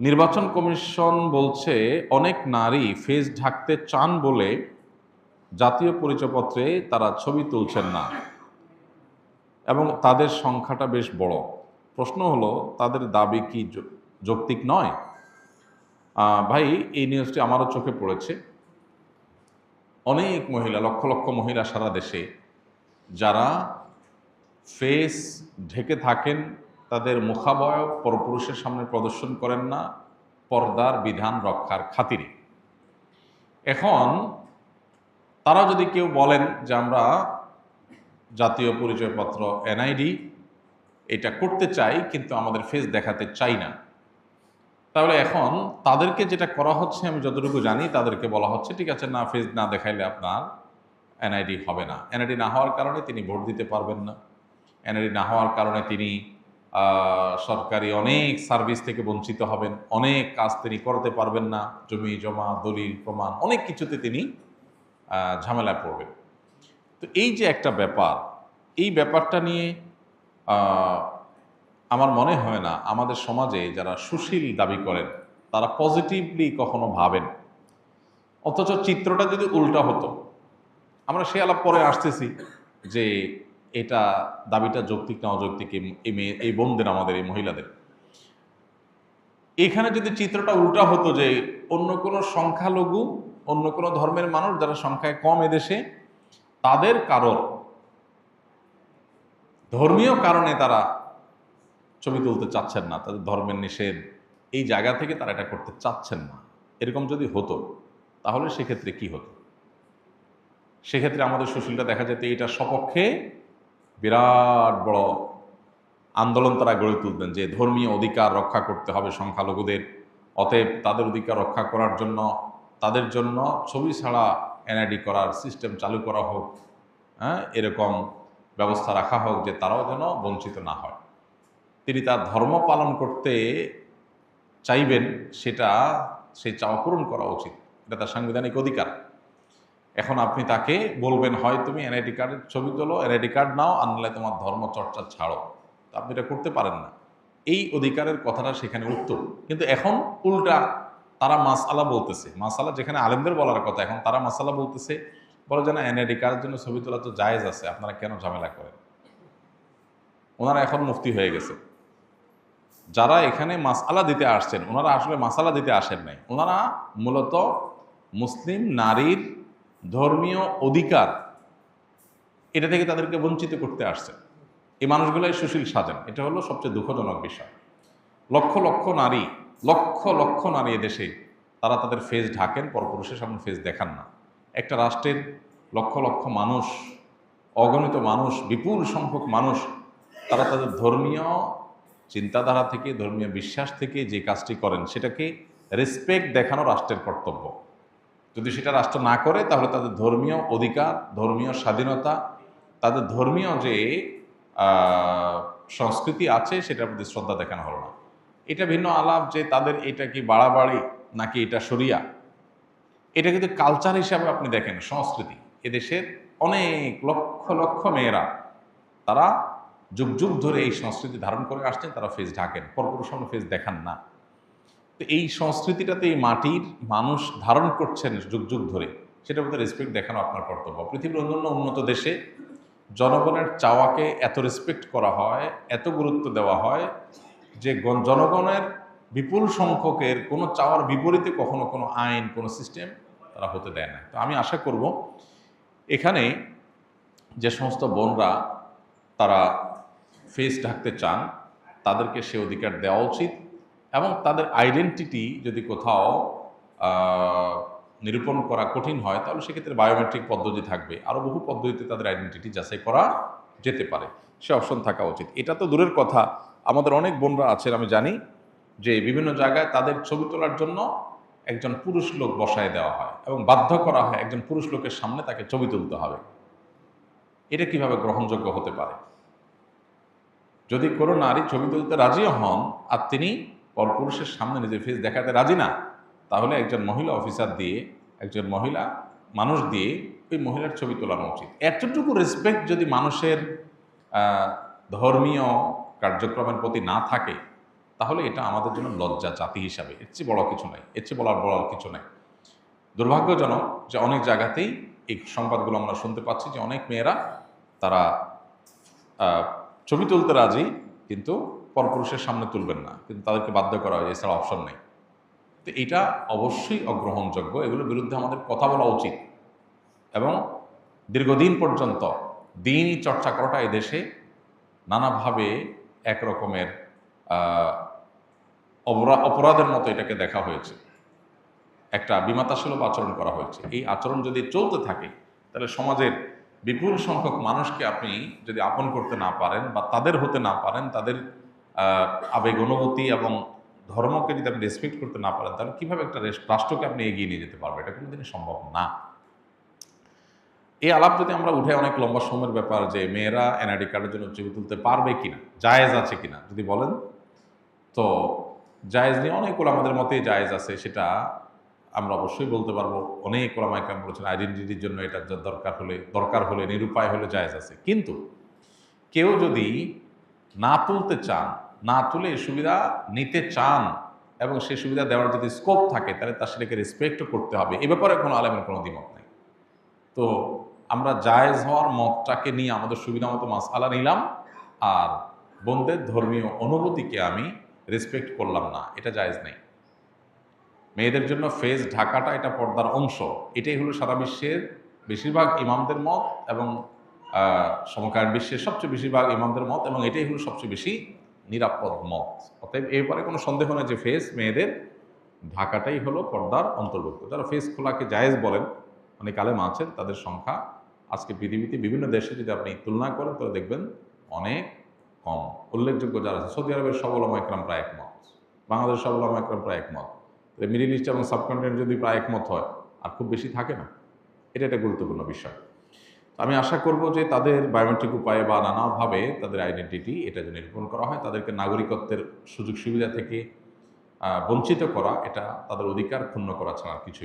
নির্বাচন কমিশন বলছে অনেক নারী ফেস ঢাকতে চান বলে জাতীয় পরিচয়পত্রে তারা ছবি তুলছেন না এবং তাদের সংখ্যাটা বেশ বড়। প্রশ্ন হলো, তাদের দাবি কি যৌক্তিক নয়? ভাই, এই নিউজটি আমারও চোখে পড়েছে। অনেক মহিলা, লক্ষ লক্ষ মহিলা সারা দেশে যারা ফেস ঢেকে থাকেন, তাদের মুখাবয়ব পরপুরুষের সামনে প্রদর্শন করেন না পর্দার বিধান রক্ষার খাতিরে। এখন তারা যদি কেউ বলেন যে আমরা জাতীয় পরিচয়পত্র এনআইডি এটা করতে চাই কিন্তু আমাদের ফেস দেখাতে চাই না, তাহলে এখন তাদেরকে যেটা করা হচ্ছে, আমি যতটুকু জানি, তাদেরকে বলা হচ্ছে ঠিক আছে, না ফেস না দেখাইলে আপনার এনআইডি হবে না। এনআইডি না হওয়ার কারণে তিনি ভোট দিতে পারবেন না। এনআইডি না হওয়ার কারণে তিনি সরকারি অনেক সার্ভিস থেকে বঞ্চিত হবেন, অনেক কাজ তিনি করতে পারবেন না, জমি জমা দলিল প্রমাণ অনেক কিছুতে তিনি ঝামেলায় পড়বেন। তো এই যে একটা ব্যাপার, এই ব্যাপারটা নিয়ে আমার মনে হয় না আমাদের সমাজে যারা সুশীল দাবি করেন তারা পজিটিভলি কখনো ভাবেন। অথচ চিত্রটা যদি উল্টা হতো, আমরা সে আলাপ পরে আসতেছি যে এটা দাবিটা যৌক্তিক না অযৌক্তিক, এই বোনদের, আমাদের এই মহিলাদের। এখানে যদি চিত্রটা উল্টা হতো যে অন্য কোনো সংখ্যালঘু, অন্য কোনো ধর্মের মানুষ যারা সংখ্যায় কম এদেশে, তাদের কারোর ধর্মীয় কারণে তারা ছবি তুলতে চাচ্ছেন না, তাদের ধর্মের নিষেধ, এই জায়গা থেকে তারা এটা করতে চাচ্ছেন না, এরকম যদি হতো তাহলে সেক্ষেত্রে কি হতো? সেক্ষেত্রে আমাদের সুশীলটা দেখা যেত এটার সপক্ষে বিরাট বড় আন্দোলন তারা গড়ে তুলতেন যে ধর্মীয় অধিকার রক্ষা করতে হবে সংখ্যালঘুদের, অতএব তাদের অধিকার রক্ষা করার জন্য তাদের জন্য ছবি ছাড়া এনআইডি করার সিস্টেম চালু করা হোক, এরকম ব্যবস্থা রাখা হোক যে তারাও যেন বঞ্চিত না হয়। তিনি তার ধর্ম পালন করতে চাইবেন, সেটা সেই চাওয়া পূরণ করা উচিত, এটা তার সাংবিধানিক অধিকার। এখন আপনি তাকে বলবেন হয় তুমি এনআইডি কার্ডের ছবি তোলো, এনআইডি কার্ড নাও, আর নাহলে তোমার ধর্ম চর্চা ছাড়ো, তা আপনি এটা করতে পারেন না। এই অধিকারের কথাটা সেখানে উত্তর, কিন্তু এখন উল্টা তারা মাসআলা বলতেছে, মাসআলা যেখানে আলেমদের বলার কথা, এখন তারা মাসআলা বলতেছে, বলে যে না এনআইডি কার্ডের জন্য ছবি তোলা তো জায়েজ আছে, আপনারা কেন ঝামেলা করেন। ওনারা এখন মুফতি হয়ে গেছে। যারা এখানে মাসআলা দিতে আসছেন, ওনারা আসলে মাসআলা দিতে আসেন নাই, ওনারা মূলত মুসলিম নারীর ধর্মীয় অধিকার, এটা থেকে তাদেরকে বঞ্চিত করতে আসছেন। এই মানুষগুলাই সুশীল সাজেন, এটা হলো সবচেয়ে দুঃখজনক বিষয়। লক্ষ লক্ষ নারী, লক্ষ লক্ষ নারী এদেশে তারা তাদের ফেস ঢাকেন, পরপুরুষের সামনে ফেস দেখান না। একটা রাষ্ট্রের লক্ষ লক্ষ মানুষ, অগণিত মানুষ, বিপুল সংখ্যক মানুষ, তারা তাদের ধর্মীয় চিন্তাধারা থেকে, ধর্মীয় বিশ্বাস থেকে যে কাজটি করেন সেটাকে রেসপেক্ট দেখানো রাষ্ট্রের কর্তব্য। যদি সেটা রাষ্ট্র না করে তাহলে তাদের ধর্মীয় অধিকার, ধর্মীয় স্বাধীনতা, তাদের ধর্মীয় যে সংস্কৃতি আছে সেটার প্রতি শ্রদ্ধা দেখানো হলো না। এটা ভিন্ন আলাপ যে তাদের এটা কি বাড়াবাড়ি নাকি এটা শরিয়া, এটা কিন্তু কালচার হিসাবে আপনি দেখেন, সংস্কৃতি। এদেশের অনেক লক্ষ লক্ষ মেয়েরা তারা যুগ যুগ ধরে এই সংস্কৃতি ধারণ করে আসছেন, তারা ফেস ঢাকেন, পরপুরুষ সামনে ফেস দেখান না। তো এই সংস্কৃতিটাতে এই মাটির মানুষ ধারণ করছেন যুগ যুগ ধরে, সেটার প্রতি রেসপেক্ট দেখানো আপনার কর্তব্য। পৃথিবীর অন্যান্য উন্নত দেশে জনগণের চাওয়াকে এত রেসপেক্ট করা হয়, এত গুরুত্ব দেওয়া হয় যে জনগণের বিপুল সংখ্যকের কোনো চাওয়ার বিপরীতে কখনো কোনো আইন, কোনো সিস্টেম তারা হতে দেয় না। তো আমি আশা করব এখানে যে সমস্ত বোনরা তারা ফেস ঢাকতে চান তাদেরকে সে অধিকার দেওয়া উচিত, এবং তাদের আইডেন্টিটি যদি কোথাও নিরূপণ করা কঠিন হয় তাহলে সেক্ষেত্রে বায়োমেট্রিক পদ্ধতি থাকবে, আরও বহু পদ্ধতিতে তাদের আইডেন্টিটি যাচাই করা যেতে পারে, সে অপশন থাকা উচিত। এটা তো দূরের কথা, আমাদের অনেক বোনরা আছেন, আমি জানি যে বিভিন্ন জায়গায় তাদের ছবি তোলার জন্য একজন পুরুষ লোক বসায় দেওয়া হয় এবং বাধ্য করা হয় একজন পুরুষ লোকের সামনে তাকে ছবি তুলতে হবে। এটা কিভাবে গ্রহণযোগ্য হতে পারে? যদি কোনো নারী ছবি তুলতে রাজিও হন আর তিনি পরপুরুষের সামনে নিজের ফেস দেখাতে রাজি না, তাহলে একজন মহিলা অফিসার দিয়ে, একজন মহিলা মানুষ দিয়ে ওই মহিলার ছবি তোলানো উচিত। এতটুকু রেসপেক্ট যদি মানুষের ধর্মীয় কার্যক্রমের প্রতি না থাকে তাহলে এটা আমাদের জন্য লজ্জা জাতি হিসাবে, এর চেয়ে বড় কিছু নাই, এর চেয়ে বলার কিছু নাই। দুর্ভাগ্যজনক যে অনেক জায়গাতেই এই সংবাদগুলো আমরা শুনতে পাচ্ছি যে অনেক মেয়েরা তারা ছবি তুলতে রাজি, কিন্তু পরপুরুষের সামনে তুলবেন না, কিন্তু তাদেরকে বাধ্য করা হয়, এছাড়া অপশন নেই। তো এটা অবশ্যই অগ্রহণযোগ্য, এগুলোর বিরুদ্ধে আমাদের কথা বলা উচিত এবং দীর্ঘদিন পর্যন্ত দিনই চর্চা করাটা এই দেশে নানাভাবে একরকমের অপরাধের মতো এটাকে দেখা হয়েছে, একটা বিমাতাসুলভ আচরণ করা হয়েছে। এই আচরণ যদি চলতে থাকে তাহলে সমাজের বিপুল সংখ্যক মানুষকে আপনি যদি আপন করতে না পারেন বা তাদের হতে না পারেন, তাদের আবেগ অনুভূতি এবং ধর্মকে যদি আপনি রেসপেক্ট করতে না পারেন, তাহলে কীভাবে একটা রাষ্ট্রকে আপনি এগিয়ে নিয়ে যেতে পারবেন? এটা কোনোদিনই সম্ভব না। এই আলাপ যদি আমরা উঠে অনেক লম্বা সময়ের ব্যাপার যে মেয়েরা এনআইডি কার্ডের জন্য ছবি তুলতে পারবে কিনা, জায়েজ আছে কিনা যদি বলেন, তো জায়েজ নিয়ে অনেক ওলামাদের মতে জায়েজ আছে, সেটা আমরা অবশ্যই বলতে পারবো। অনেক ওলামা একরাম বলেছেন আইডেন্টিটির জন্য এটা দরকার হলে নিরুপায় হলে জায়েজ আছে। কিন্তু কেউ যদি না তুলতে চান, না তুলে সুবিধা নিতে চান এবং সেই সুবিধা দেওয়ার যদি স্কোপ থাকে, তাহলে তার সেটাকে রেসপেক্টও করতে হবে। এ ব্যাপারে কোনো আলেমের কোনো দ্বিমত নেই। তো আমরা জায়েজ হওয়ার মতটাকে নিয়ে আমাদের সুবিধা মতো মাসআলা নিলাম, আর বোনদের ধর্মীয় অনুভূতিকে আমি রেসপেক্ট করলাম না, এটা জায়েজ নেই। মেয়েদের জন্য ফেস ঢাকাটা এটা পর্দার অংশ, এটাই হলো সারা বিশ্বের বেশিরভাগ ইমামদের মত এবং সমকালীন বিশ্বের সবচেয়ে বেশিরভাগ ইমামদের মত, এবং এটাই হলো সবচেয়ে বেশি নিরাপদ মত। অতএব এরপরে কোনো সন্দেহ নেই যে ফেস মেয়েদের ঢাকাটাই হলো পর্দার অন্তর্ভুক্ত। যারা ফেস খোলাকে জায়েজ বলেন অনেক আলেম আছেন, তাদের সংখ্যা আজকে পৃথিবীতে বিভিন্ন দেশে যদি আপনি তুলনা করেন তাহলে দেখবেন অনেক কম। উল্লেখযোগ্য যারা আছে, সৌদি আরবের সব ওলামা একরাম প্রায় একমত, বাংলাদেশের সব ওলামা একরাম প্রায় একমত, মিডিল ইস্ট এবং সাবকন্টিনেন্ট যদি প্রায় একমত হয়, আর খুব বেশি থাকে না। এটা একটা গুরুত্বপূর্ণ বিষয়। আমি আশা করব যে তাদের বায়োমেট্রিক উপায়ে বা নানাভাবে তাদের আইডেন্টিটি এটা যদি নিরূপণ করা হয়, তাদেরকে নাগরিকত্বের সুযোগ সুবিধা থেকে বঞ্চিত করা, এটা তাদের অধিকার ক্ষুণ্ণ করা ছাড়া আর কিছুই